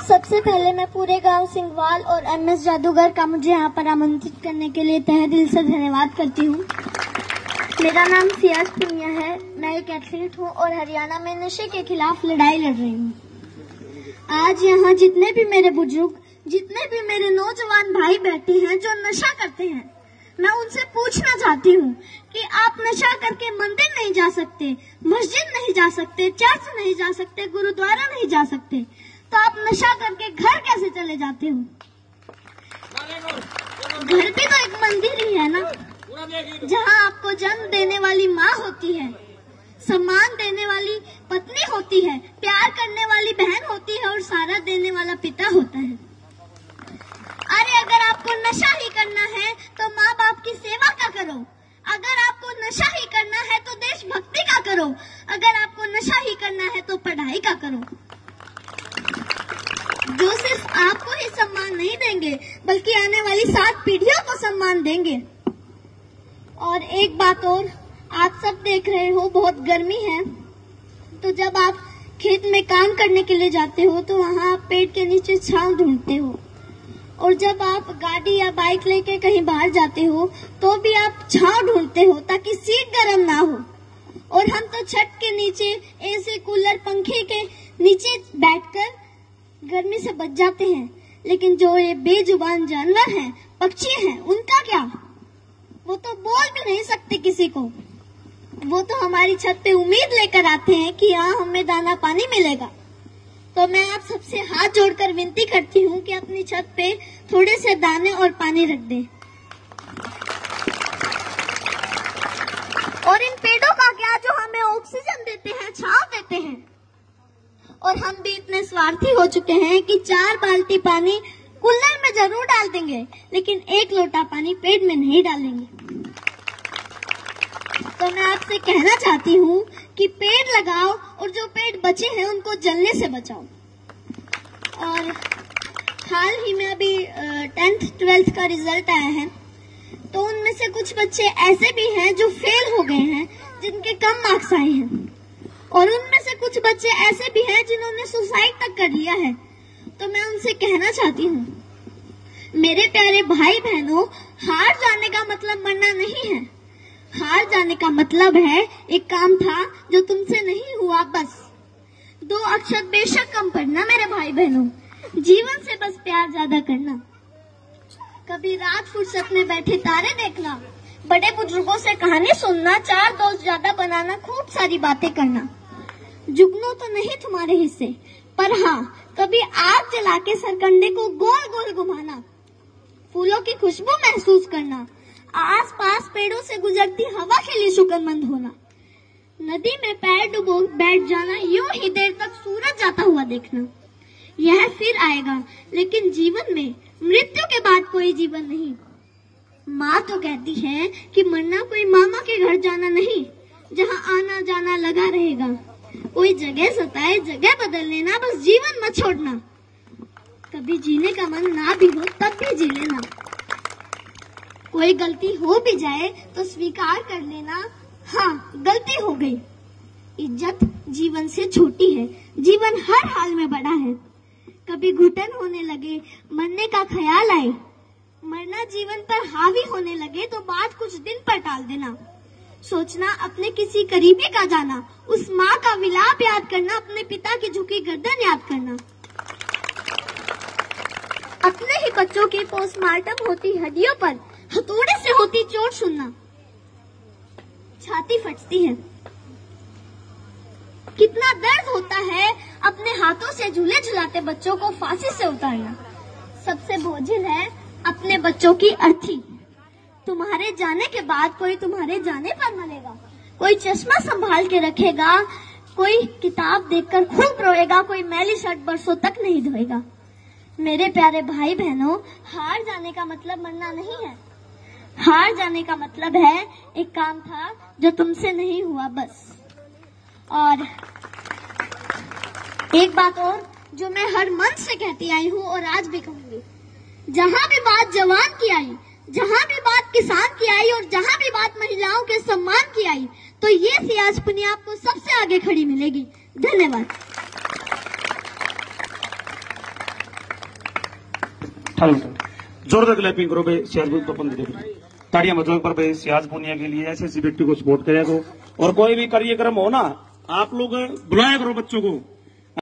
सबसे पहले मैं पूरे गांव सिंघवाल और एमएस जादूगर का मुझे यहाँ पर आमंत्रित करने के लिए तहे दिल से धन्यवाद करती हूँ। मेरा नाम सियाज पुनिया है। मैं एक एथलीट हूँ और हरियाणा में नशे के खिलाफ लड़ाई लड़ रही हूँ। आज यहाँ जितने भी मेरे बुजुर्ग, जितने भी मेरे नौजवान भाई बैठे हैं जो नशा करते हैं, मैं उनसे पूछना चाहती हूँ कि आप नशा करके मंदिर नहीं जा सकते, मस्जिद नहीं जा सकते, चर्च नहीं जा सकते, गुरुद्वारा नहीं जा सकते, तो आप नशा करके घर कैसे चले जाते हो? घर भी तो एक मंदिर ही है ना, जहाँ आपको जन्म देने वाली माँ होती है, सम्मान देने वाली पत्नी होती है, प्यार करने वाली बहन होती है और सहारा देने वाला पिता होता है। अरे अगर आपको नशा ही करना है तो माँ बाप की सेवा का करो। अगर आपको नशा ही करना है तो देशभक्ति का करो। अगर आपको नशा ही करना है तो पढ़ाई का करो। जो सिर्फ आपको ही सम्मान नहीं देंगे बल्कि आने वाली 7 पीढ़ियों को सम्मान देंगे। और एक बात और, आप सब देख रहे हो बहुत गर्मी है, तो जब आप खेत में काम करने के लिए जाते हो तो वहाँ आप पेड़ के नीचे छांव ढूंढते हो, और जब आप गाड़ी या बाइक लेके कहीं बाहर जाते हो तो भी आप छांव ढूंढते हो ताकि सीट गर्म ना हो। और हम तो छत के नीचे एसी, कूलर, पंखे के नीचे बैठकर गर्मी से बच जाते हैं। लेकिन जो ये बेजुबान जानवर हैं, पक्षी हैं, उनका क्या? वो तो बोल भी नहीं सकते किसी को। वो तो हमारी छत पे उम्मीद लेकर आते हैं कि हाँ हमें दाना पानी मिलेगा। तो मैं आप सबसे हाथ जोड़कर विनती करती हूँ कि अपनी छत पे थोड़े से दाने और पानी रख दें। और इन पेड़ों का क्या जो हमें ऑक्सीजन देते हैं, छांव देते हैं। और हम भी इतने स्वार्थी हो चुके हैं कि 4 बाल्टी पानी कूलर में जरूर डाल देंगे, लेकिन 1 लोटा पानी पेड़ में नहीं डालेंगे। तो मैं आपसे कहना चाहती हूँ कि पेड़ लगाओ और जो पेड़ बचे हैं उनको जलने से बचाओ। और हाल ही में अभी 10th 12th का रिजल्ट आया है, तो उनमें से कुछ बच्चे ऐसे भी हैं जो फेल हो गए हैं, जिनके कम मार्क्स आए हैं, और उनमें से कुछ बच्चे ऐसे भी हैं जिन्होंने सुसाइड तक कर लिया है। तो मैं उनसे कहना चाहती हूँ, मेरे प्यारे भाई बहनों, हार जाने का मतलब मरना नहीं है। हार जाने का मतलब है एक काम था जो तुमसे नहीं हुआ, बस 2 अक्षर बेशक कम पढ़ना। मेरे भाई बहनों, जीवन से बस प्यार ज्यादा करना। कभी रात फुर्सत में बैठे तारे देखना, बड़े बुजुर्गों से कहानी सुनना, 4 दोस्त ज्यादा बनाना, खूब सारी बातें करना। जुगनू तो नहीं तुम्हारे हिस्से, पर हाँ कभी आग जला के सरकंडे को गोल गोल घुमाना, फूलों की खुशबू महसूस करना, आसपास पेड़ों से गुजरती हवा के लिए शुक्रमंद होना, नदी में पैर डुबो बैठ जाना, यूं ही देर तक सूरज जाता हुआ देखना। यह फिर आएगा, लेकिन जीवन में मृत्यु के बाद कोई जीवन नहीं। माँ तो कहती है कि मरना कोई मामा के घर जाना नहीं, जहाँ आना जाना लगा रहेगा। कोई जगह सताए, जगह बदल लेना, बस जीवन मत छोड़ना। कभी जीने का मन ना भी हो तब भी जी लेना। कोई गलती हो भी जाए तो स्वीकार कर लेना, हाँ गलती हो गई। इज्जत जीवन से छोटी है, जीवन हर हाल में बड़ा है। कभी घुटन होने लगे, मरने का ख्याल आए, मरना जीवन पर हावी होने लगे तो बात कुछ दिन पर टाल देना। सोचना अपने किसी करीबी का जाना, उस माँ का विलाप याद करना, अपने पिता की झुकी गर्दन याद करना। अपने ही बच्चों की पोस्टमार्टम होती हड्डियों पर हथौड़े से होती चोट सुनना, छाती फटती है। कितना दर्द होता है अपने हाथों से झूले झुलाते बच्चों को फांसी से उतारना। सबसे बोझिल है अपने बच्चों की अर्थी। तुम्हारे जाने के बाद कोई तुम्हारे जाने पर मरेगा, कोई चश्मा संभाल के रखेगा, कोई किताब देखकर खूब रोएगा, कोई मैली शर्ट बरसों तक नहीं धोएगा। मेरे प्यारे भाई बहनों, हार जाने का मतलब मरना नहीं है। हार जाने का मतलब है एक काम था जो तुमसे नहीं हुआ, बस। और एक बात और जो मैं हर मन से कहती आई हूँ और आज भी कहूंगी, जहाँ भी बात जवान की आई, जहाँ भी बात किसान की आई और जहाँ भी बात महिलाओं के सम्मान की आई, तो ये सियाज पुनिया आपको सबसे आगे खड़ी मिलेगी। धन्यवाद। जोरदार क्लैपिंग करो भाई सियाज पपन दे ताड़ियां बजाओ पर भाई सियाज पुनिया के लिए ऐसे व्यक्ति को सपोर्ट करेगा। और कोई भी कार्यक्रम हो ना, आप लोग बुलाया करो बच्चों को।